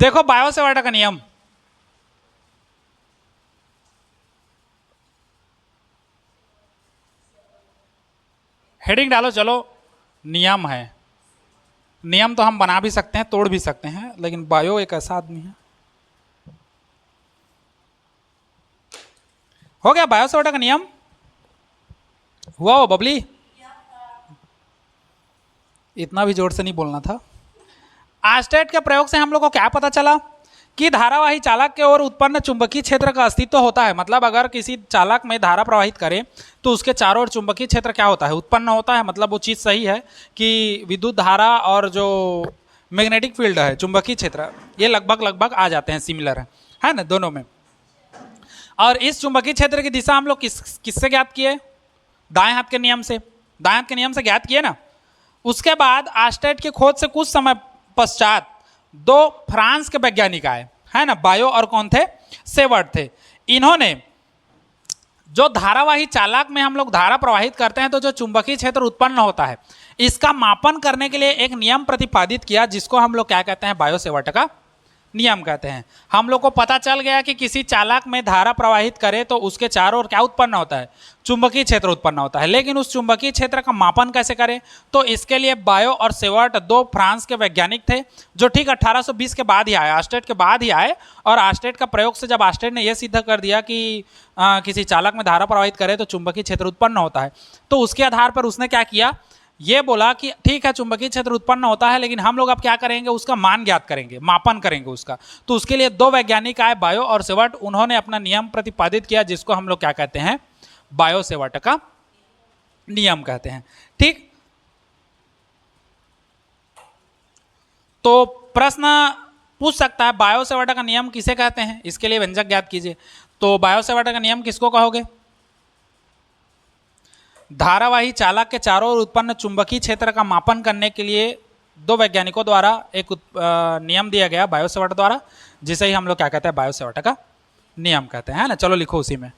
देखो bio Savart का नियम, हेडिंग डालो, चलो नियम है। नियम तो हम बना भी सकते हैं, तोड़ भी सकते हैं, लेकिन बायो एक ऐसा आदमी है। हो गया बायो सेवर्ट का नियम, हुआ वो बबली? इतना भी जोर से नहीं बोलना था। आर्स्टेड के प्रयोग से हम लोग को क्या पता चला कि धारावाही चालक के ओर उत्पन्न चुंबकीय क्षेत्र का अस्तित्व होता है। मतलब अगर किसी चालक में धारा प्रवाहित करें तो उसके चारों ओर चुंबकीय क्षेत्र क्या होता है, उत्पन्न होता है। मतलब वो चीज़ सही है कि विद्युत धारा और जो मैग्नेटिक फील्ड है, चुंबकीय क्षेत्र, ये लगभग लगभग आ जाते हैं, सिमिलर है ना दोनों में। और इस चुंबकीय क्षेत्र की दिशा हम लोग किससे ज्ञात किए? दाएं हाथ के नियम से, दाएं हाथ के नियम से ज्ञात किए ना। उसके बाद आर्स्टेड की खोज से कुछ समय पश्चात दो फ्रांस के वैज्ञानिक आए, है ना, बायो और कौन थे? सेवर्ट थे। इन्होंने जो धारावाही चालक में हम लोग धारा प्रवाहित करते हैं तो जो चुंबकीय क्षेत्र उत्पन्न होता है, इसका मापन करने के लिए एक नियम प्रतिपादित किया, जिसको हम लोग क्या कहते हैं? बायो सेवर्ट का नियम कहते हैं। हम लोग को पता चल गया कि किसी चालक में धारा प्रवाहित करे तो उसके चारों ओर क्या उत्पन्न होता है? चुंबकीय क्षेत्र उत्पन्न होता है। लेकिन उस चुंबकीय क्षेत्र का मापन कैसे करें? तो इसके लिए बायो और सेवर्ट दो फ्रांस के वैज्ञानिक थे, जो ठीक 1820 के बाद ही आए, आर्स्टेड के बाद ही आए। और आर्स्टेड का प्रयोग से जब आर्स्टेड ने यह सिद्ध कर दिया कि किसी चालक में धारा प्रवाहित करे तो चुंबकीय क्षेत्र उत्पन्न होता है, तो उसके आधार पर उसने क्या किया, ये बोला कि ठीक है चुंबकीय क्षेत्र उत्पन्न होता है, लेकिन हम लोग अब क्या करेंगे? उसका मान ज्ञात करेंगे, मापन करेंगे उसका। तो उसके लिए दो वैज्ञानिक आए, बायो और सेवर्ट। उन्होंने अपना नियम प्रतिपादित किया, जिसको हम लोग क्या कहते हैं? बायो सेवर्ट का नियम कहते हैं। ठीक, तो प्रश्न पूछ सकता है बायो सेवर्ट का नियम किसे कहते हैं? इसके लिए व्यंजक ज्ञात कीजिए। तो बायो सेवर्ट का नियम किसको कहोगे? धारावाही चालक के चारों ओर उत्पन्न चुंबकीय क्षेत्र का मापन करने के लिए दो वैज्ञानिकों द्वारा एक नियम दिया गया बायो सेवर्ट द्वारा, जिसे ही हम लोग क्या कहते हैं? बायो सेवर्ट का नियम कहते हैं, है ना। चलो लिखो उसी में।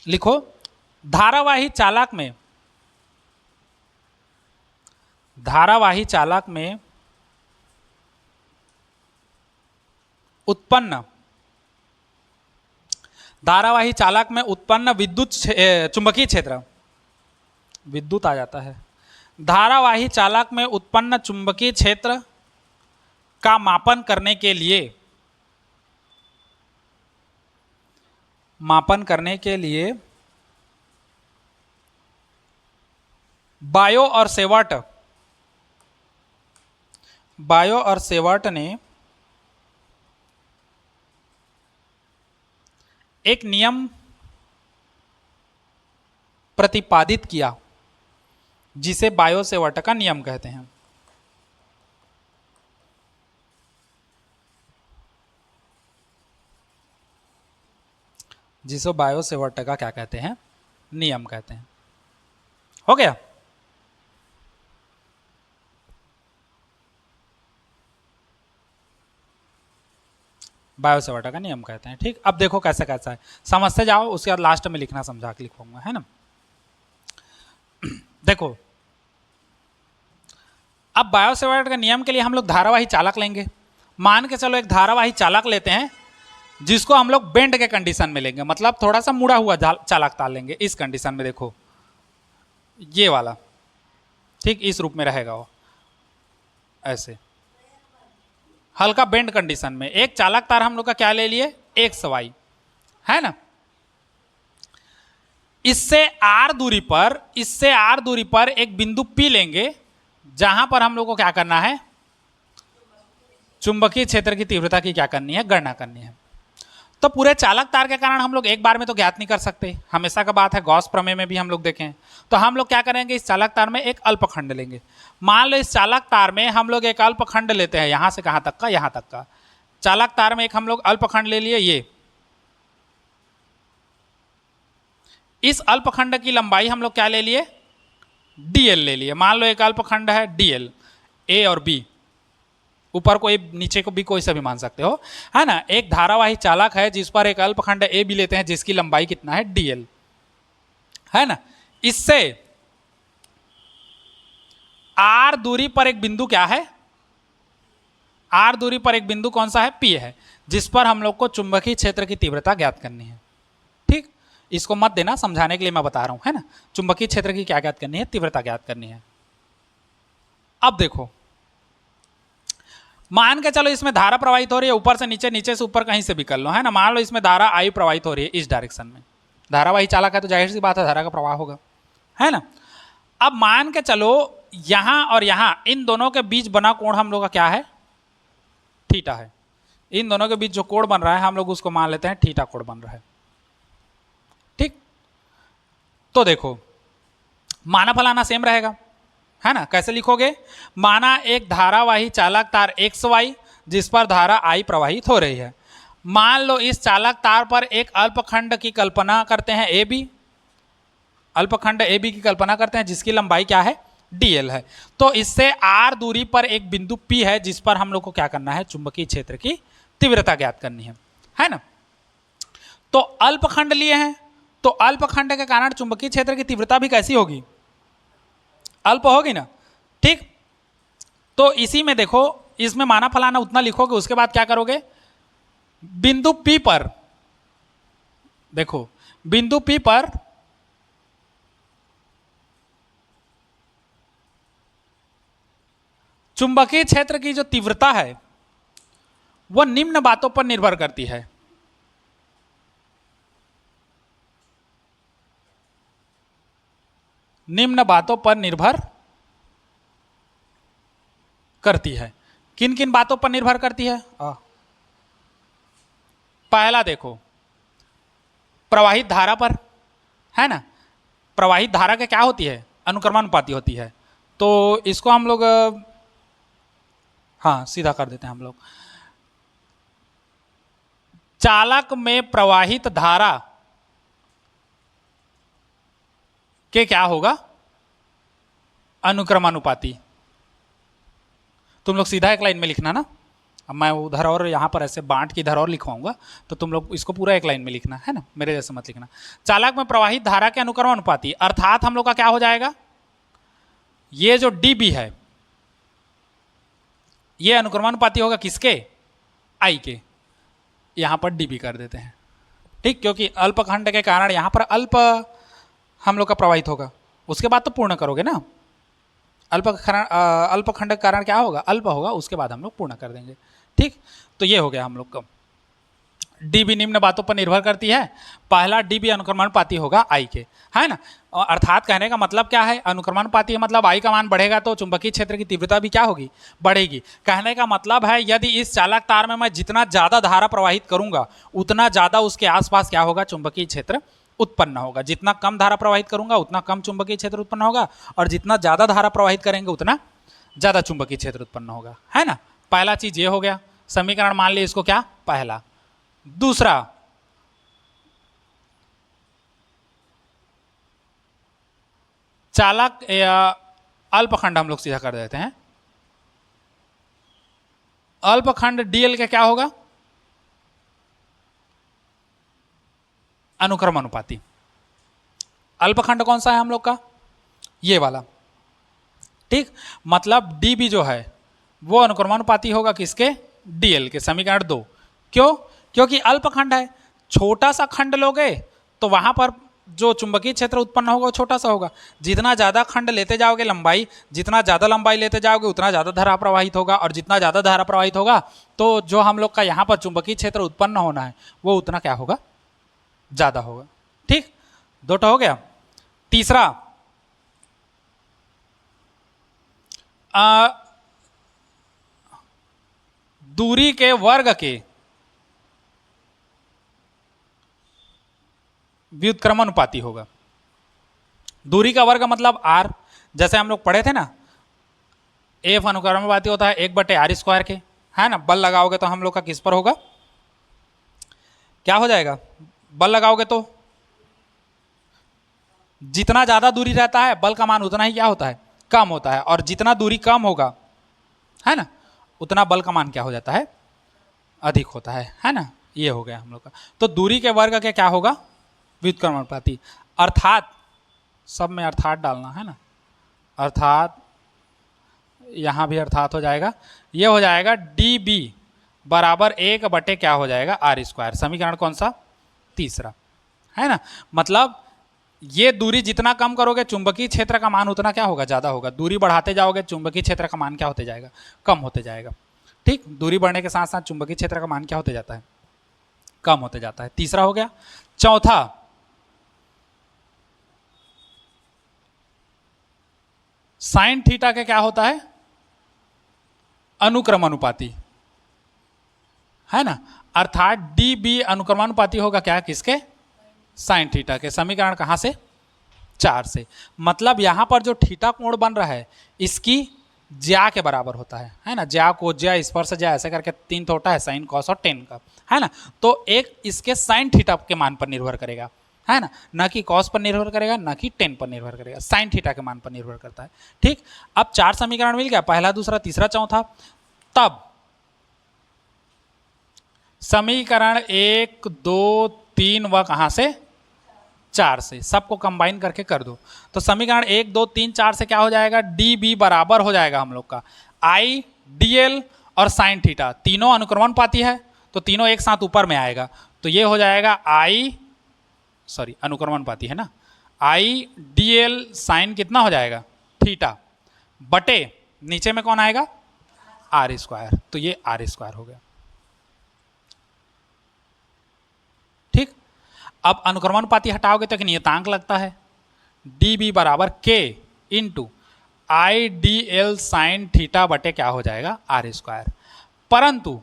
लिखो, धारावाही चालक में उत्पन्न धारावाही चालक में उत्पन्न विद्युत चुंबकीय क्षेत्र, विद्युत आ जाता है, धारावाही चालक में उत्पन्न चुंबकीय क्षेत्र का मापन करने के लिए बायो और सेवर्ट ने एक नियम प्रतिपादित किया, जिसे बायो सेवर्ट का नियम कहते हैं। जिसे बायो सेवर्ट का क्या कहते हैं? नियम कहते हैं। हो गया? बायो सेवर्ट का नियम कहते हैं। ठीक, अब देखो कैसा कैसा है, समझते जाओ, उसके बाद लास्ट में लिखना समझा के लिखूंगा, है ना। देखो, अब बायो सेवर्ट के नियम के लिए हम लोग धारावाही चालक लेंगे। मान के चलो एक धारावाही चालक लेते हैं, जिसको हम लोग बेंड के कंडीशन में लेंगे, मतलब थोड़ा सा मुड़ा हुआ चालक तार लेंगे। इस कंडीशन में देखो, ये वाला, ठीक इस रूप में रहेगा वो, ऐसे हल्का बेंड कंडीशन में। एक चालक तार हम लोग का क्या ले लिए? एक सवाई, है ना। इससे आर दूरी पर एक बिंदु P लेंगे, जहां पर हम लोग को क्या करना है? चुंबकीय क्षेत्र की तीव्रता की क्या करनी है? गणना करनी है। तो पूरे चालक तार के कारण हम लोग एक बार में तो ज्ञात नहीं कर सकते, हमेशा का बात है, गॉस प्रमेय में भी हम लोग देखें। तो हम लोग क्या करेंगे? इस चालक तार में एक अल्पखंड लेंगे। मान लो इस चालक तार में हम लोग एक अल्पखंड लेते हैं, यहां से कहां तक का? यहां तक का। चालक तार में एक हम लोग अल्पखंड ले लिए, ये इस अल्पखंड की लंबाई हम लोग क्या ले लिए? dl ले लिए। मान लो एक अल्पखंड है dl, a और b, ऊपर को a नीचे को b, कोई सा भी मान सकते हो, है ना। एक धारावाही चालक है जिस पर एक अल्पखंड a b लेते हैं, जिसकी लंबाई कितना है? dl, है ना। इससे आर दूरी पर एक बिंदु क्या है, आर दूरी पर एक बिंदु कौन सा है, पी है, जिस पर हम लोग को चुंबकीय क्षेत्र की तीव्रता ज्ञात करनी है। ठीक, इसको मत देना, समझाने के लिए मैं बता रहा हूं, है ना। चुंबकीय क्षेत्र की क्या ज्ञात करनी है, तीव्रता ज्ञात करनी है। अब देखो, मान के चलो इसमें धारा प्रवाहित हो रही है ऊपर से नीचे, नीचे से ऊपर, कहीं से भी कर लो, है ना। मान लो इसमें धारा आई प्रवाहित हो रही है इस डायरेक्शन में, धारावाही चालक है तो जाहिर सी बात है धारा का प्रवाह होगा, है ना। अब मान के चलो यहां और यहां इन दोनों के बीच बना कोण हम लोग का क्या है, थीटा है। इन दोनों के बीच जो कोण बन रहा है हम लोग उसको मान लेते हैं थीटा कोण बन रहा है। ठीक, तो देखो माना फलाना सेम रहेगा, है ना। कैसे लिखोगे, माना एक धारावाही चालक तार XY जिस पर धारा I प्रवाहित हो रही है। मान लो इस चालक तार पर एक अल्पखंड की कल्पना करते हैं AB, अल्पखंड AB की कल्पना करते हैं जिसकी लंबाई क्या है, DL है। तो इससे R दूरी पर एक बिंदु P है जिस पर हम लोग को क्या करना है, चुंबकीय क्षेत्र की तीव्रता ज्ञात करनी है ना। तो अल्पखंड लिए हैं, तो अल्पखंड के कारण चुंबकीय क्षेत्र की तीव्रता भी कैसी होगी, अल्प होगी ना। ठीक, तो इसी में देखो, इसमें माना फलाना उतना लिखोगे, उसके बाद क्या करोगे, बिंदु P पर देखो, बिंदु P पर चुंबकीय क्षेत्र की जो तीव्रता है वह निम्न बातों पर निर्भर करती है। निम्न बातों पर निर्भर करती है। किन किन बातों पर निर्भर करती है, पहला देखो प्रवाहित धारा पर, है ना। प्रवाहित धारा क्या होती है, अनुक्रमानुपाती होती है। तो इसको हम लोग हाँ सीधा कर देते हैं हम लोग। चालक में प्रवाहित धारा के क्या होगा, अनुक्रमानुपाती। तुम लोग सीधा एक लाइन में लिखना ना, अब मैं उधर और यहाँ पर ऐसे बांट के इधर और लिखवाऊंगा, तो तुम लोग इसको पूरा एक लाइन में लिखना, है ना, मेरे जैसे मत लिखना। चालक में प्रवाहित धारा के अनुक्रमानुपाती, अर्थात हम लोग का क्या हो जाएगा, ये जो dB है ये अनुक्रमानुपाती होगा किसके, I के, यहां पर dB कर देते हैं। ठीक, क्योंकि अल्पखंड के कारण यहां पर अल्प हम लोग का प्रवाहित होगा, उसके बाद तो पूर्ण करोगे ना। अल्पखंड के कारण क्या होगा, अल्प होगा, उसके बाद हम लोग पूर्ण कर देंगे। ठीक, तो ये हो गया हम लोग का। dB निम्न बातों पर निर्भर करती है, पहला dB अनुक्रमानुपाती होगा I के, है ना। अर्थात कहने का मतलब क्या है, अनुक्रमानुपाती है मतलब I का मान बढ़ेगा तो चुंबकीय क्षेत्र की तीव्रता भी क्या होगी, बढ़ेगी। कहने का मतलब है यदि इस चालक तार में मैं जितना ज्यादा धारा प्रवाहित करूंगा उतना ज्यादा उसके आसपास क्या होगा, चुंबकीय क्षेत्र उत्पन्न होगा। जितना कम धारा प्रवाहित करूंगा उतना कम चुंबकीय क्षेत्र उत्पन्न होगा, और जितना ज्यादा धारा प्रवाहित करेंगे उतना ज्यादा चुंबकीय क्षेत्र उत्पन्न होगा, है ना। पहला चीज ये हो गया, समीकरण मान लिया इसको क्या, पहला। दूसरा, चालक या अल्पखंड हम लोग सीधा कर देते हैं। अल्पखंड DL का क्या होगा, अनुक्रमानुपाती। अल्पखंड कौन सा है हम लोग का, ये वाला। ठीक, मतलब dB जो है वो अनुक्रमानुपाती होगा किसके, DL के। समीकरण 2, क्यों, क्योंकि अल्पखंड है, छोटा सा खंड लोगे तो वहां पर जो चुंबकीय क्षेत्र उत्पन्न होगा वो छोटा सा होगा। जितना ज्यादा खंड लेते जाओगे लंबाई, जितना ज्यादा लंबाई लेते जाओगे उतना ज्यादा धारा प्रवाहित होगा, और जितना ज्यादा धारा प्रवाहित होगा तो जो हम लोग का यहाँ पर चुंबकीय क्षेत्र उत्पन्न होना है वो उतना क्या होगा, ज्यादा होगा। ठीक, 2 हो गया। तीसरा, दूरी के वर्ग के व्युत्क्रमानुपाती होगा। दूरी का वर्ग मतलब r, जैसे हम लोग पढ़े थे ना, F अनुक्रमानुपाती होता है 1/r² के, है ना। बल लगाओगे तो हम लोग का किस पर होगा, क्या हो जाएगा, बल लगाओगे तो जितना ज्यादा दूरी रहता है बल का मान उतना ही क्या होता है, कम होता है, और जितना दूरी कम होगा, है ना, उतना बल का मान क्या हो जाता है, अधिक होता है ना। ये हो गया हम लोग का। तो दूरी के वर्ग के क्या होगा, व्युत्क्रमानुपाती। अर्थात, सब में अर्थात डालना है ना, अर्थात यहाँ भी अर्थात हो जाएगा, ये हो जाएगा डी बी बराबर 1 बटे क्या हो जाएगा आर स्क्वायर। समीकरण कौन सा? तीसरा, है ना। मतलब ये दूरी जितना कम करोगे चुंबकीय क्षेत्र का मान उतना क्या होगा? ज़्यादा होगा। दूरी बढ़ाते जाओगे चुंबकीय क्षेत्र का मान क्या होते जाएगा? कम होते जाएगा। ठीक, दूरी बढ़ने के साथ साथ चुंबकीय क्षेत्र का मान क्या होते जाता है? कम होते जाता है। तीसरा हो गया। चौथा, साइन थीटा के क्या होता है? अनुक्रमानुपाती, है ना। अर्थात डी बी अनुक्रमानुपाती होगा क्या? किसके? साइन थीटा के। समीकरण कहां से? 4 से। मतलब यहां पर जो थीटा कोण बन रहा है इसकी ज्या के बराबर होता है ना। ज्या को ज्या स्पर्श ज्या ऐसे करके 3 तो होता है, साइन कॉस और टेन का, है ना। तो एक इसके साइन थीटा के मान पर निर्भर करेगा, है ना कि कॉस पर निर्भर करेगा, ना कि टेन पर निर्भर करेगा, साइन थीटा के मान पर निर्भर करता है। ठीक, अब 4 समीकरण मिल गया, पहला, दूसरा, तीसरा, चौथा। तब समीकरण 1, 2, 3 व कहां से? 4 से। सबको कंबाइन करके कर दो तो समीकरण 1, 2, 3, 4 से क्या हो जाएगा? डी बी बराबर हो जाएगा हम लोग का आई डी एल और साइन थीटा, तीनों अनुक्रमानुपाती है तो तीनों एक साथ ऊपर में आएगा। तो ये हो जाएगा अनुक्रमानुपाती है ना, आई डी एल साइन कितना हो जाएगा? थीटा बटे नीचे में कौन आएगा? R square. तो ये आर स्क्वायर हो गया। ठीक, अब अनुक्रमानुपाती हटाओगे तो एक नियतांक लगता है, डी बी बराबर के into I D L sine theta बटे क्या हो जाएगा? R square. परंतु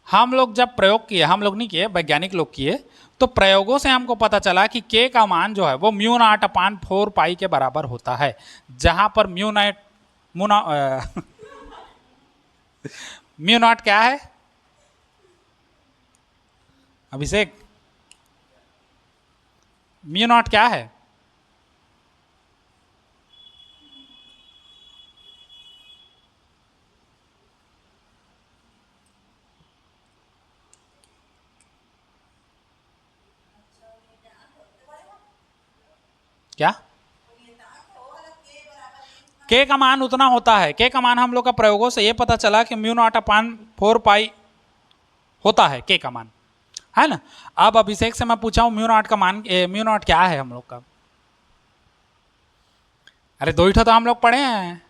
हम लोग जब प्रयोग किए, हम लोग नहीं किए, वैज्ञानिक लोग किए, तो प्रयोगों से हमको पता चला कि के का मान जो है वो म्यू नॉट अपान 4 पाई के बराबर होता है, जहां पर म्यू नॉट क्या है अभिषेक? म्यू नॉट क्या है? क्या? के का मान उतना होता है। के का मान हम लोग का प्रयोगों से ये पता चला कि म्यू नॉट अपान 4 पाई होता है के का मान, है ना। अब अभिषेक से मैं पूछा हूं म्यू नॉट का मान, म्यू नॉट क्या है हम लोग का? अरे 2 ही तो हम लोग पढ़े हैं।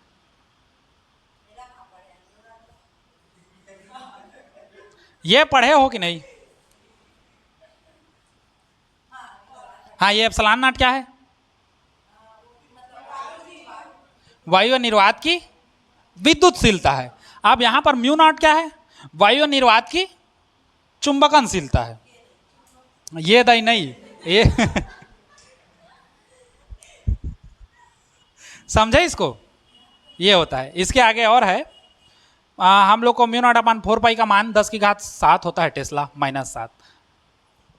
ये पढ़े हो कि नहीं? हाँ, ये एप्सिलॉन नॉट क्या है? वायु निर्वात की विद्युतशीलता है। अब यहां पर म्यू नॉट क्या है? वायु निर्वात की चुंबकनशीलता है। ये दई नहीं, ये समझे इसको? ये होता है। इसके आगे और है, हम लोग को म्यू नॉट अपान 4 पाई का मान 10⁻7 होता है, टेस्ला -7।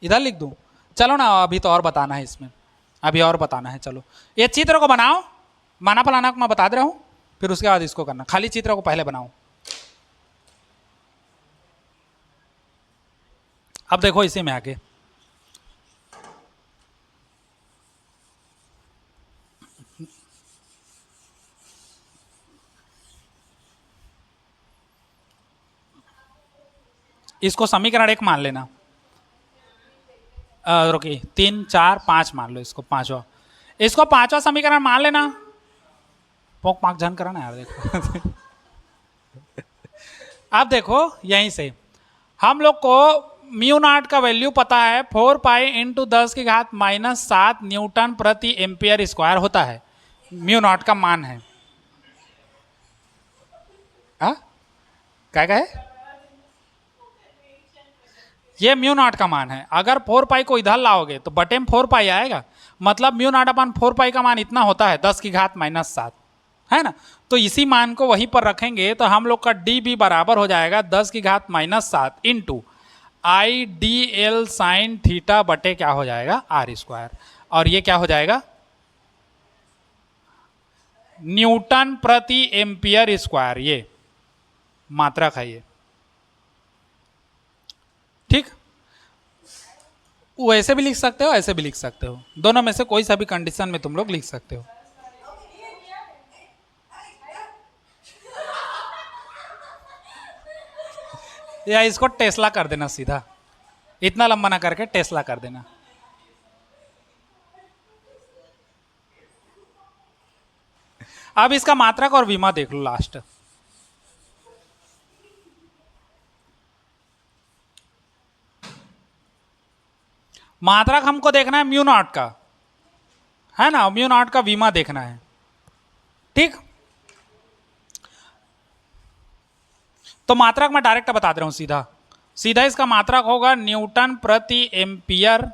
इधर लिख दूं? चलो ना, अभी तो और बताना है इसमें, अभी और बताना है। चलो ये चित्र को बनाओ, माना फलाना को मैं बता दे रहा हूं, फिर उसके बाद इसको करना। खाली चित्र को पहले बनाओ। अब देखो इसी में आगे, इसको समीकरण 1 मान लेना। रुकिए, 3, 4, 5 मान लो इसको, पांचवा, इसको पांचवा समीकरण मान लेना। पोक पाक झन करा ना यार, देखो अब देखो यहीं से हम लोग को म्यू नॉट का वैल्यू पता है, 4 पाई इंटू 10⁻⁻7 न्यूटन प्रति एम्पियर स्क्वायर होता है, म्यू नॉट का मान है। क्या है? ये म्यू नॉट का मान है। अगर 4 पाई को इधर लाओगे तो बटे में 4 पाई आएगा, मतलब म्यू नॉट अपान 4 पाई का मान इतना होता है 10⁻⁻7, है ना। तो इसी मान को वहीं पर रखेंगे तो हम लोग का डी बी बराबर हो जाएगा 10⁻⁻7 into I D L sine theta बटे क्या हो जाएगा? R square. और ये क्या हो जाएगा? न्यूटन प्रति एम्पियर स्क्वायर, ये मात्रक है ये। ठीक, वैसे भी लिख सकते हो, ऐसे भी लिख सकते हो, दोनों में से कोई सा भी कंडीशन में तुम लोग लिख सकते हो। या इसको टेस्ला कर देना सीधा, इतना लंबा ना करके टेस्ला कर देना। अब इसका मात्रक और विमा देख लो लास्ट। मात्रक हमको देखना है म्यू नॉट का, है ना, म्यू नॉट का विमा देखना है। ठीक, तो मात्रक मैं डायरेक्ट बता दे रहा हूं सीधा सीधा। इसका मात्रक होगा न्यूटन प्रति एम्पियर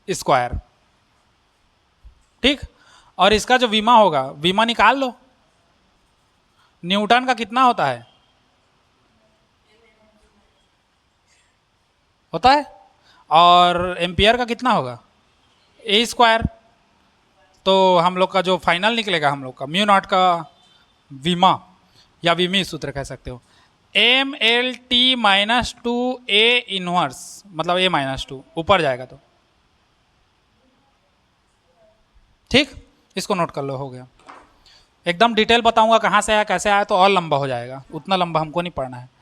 स्क्वायर। ठीक, और इसका जो विमा होगा, विमा निकाल लो। न्यूटन का कितना होता है और एम्पियर का कितना होगा, ए स्क्वायर। तो हम लोग का जो फाइनल निकलेगा, हम लोग का म्यू नॉट का विमा या विमी सूत्र कह सकते हो, M L T minus two A inverse, मतलब ए माइनस टू ऊपर जाएगा तो। ठीक, इसको नोट कर लो, हो गया। एकदम डिटेल बताऊंगा कहाँ से आया कैसे आया, तो और लंबा हो जाएगा, उतना लंबा हमको नहीं पढ़ना है।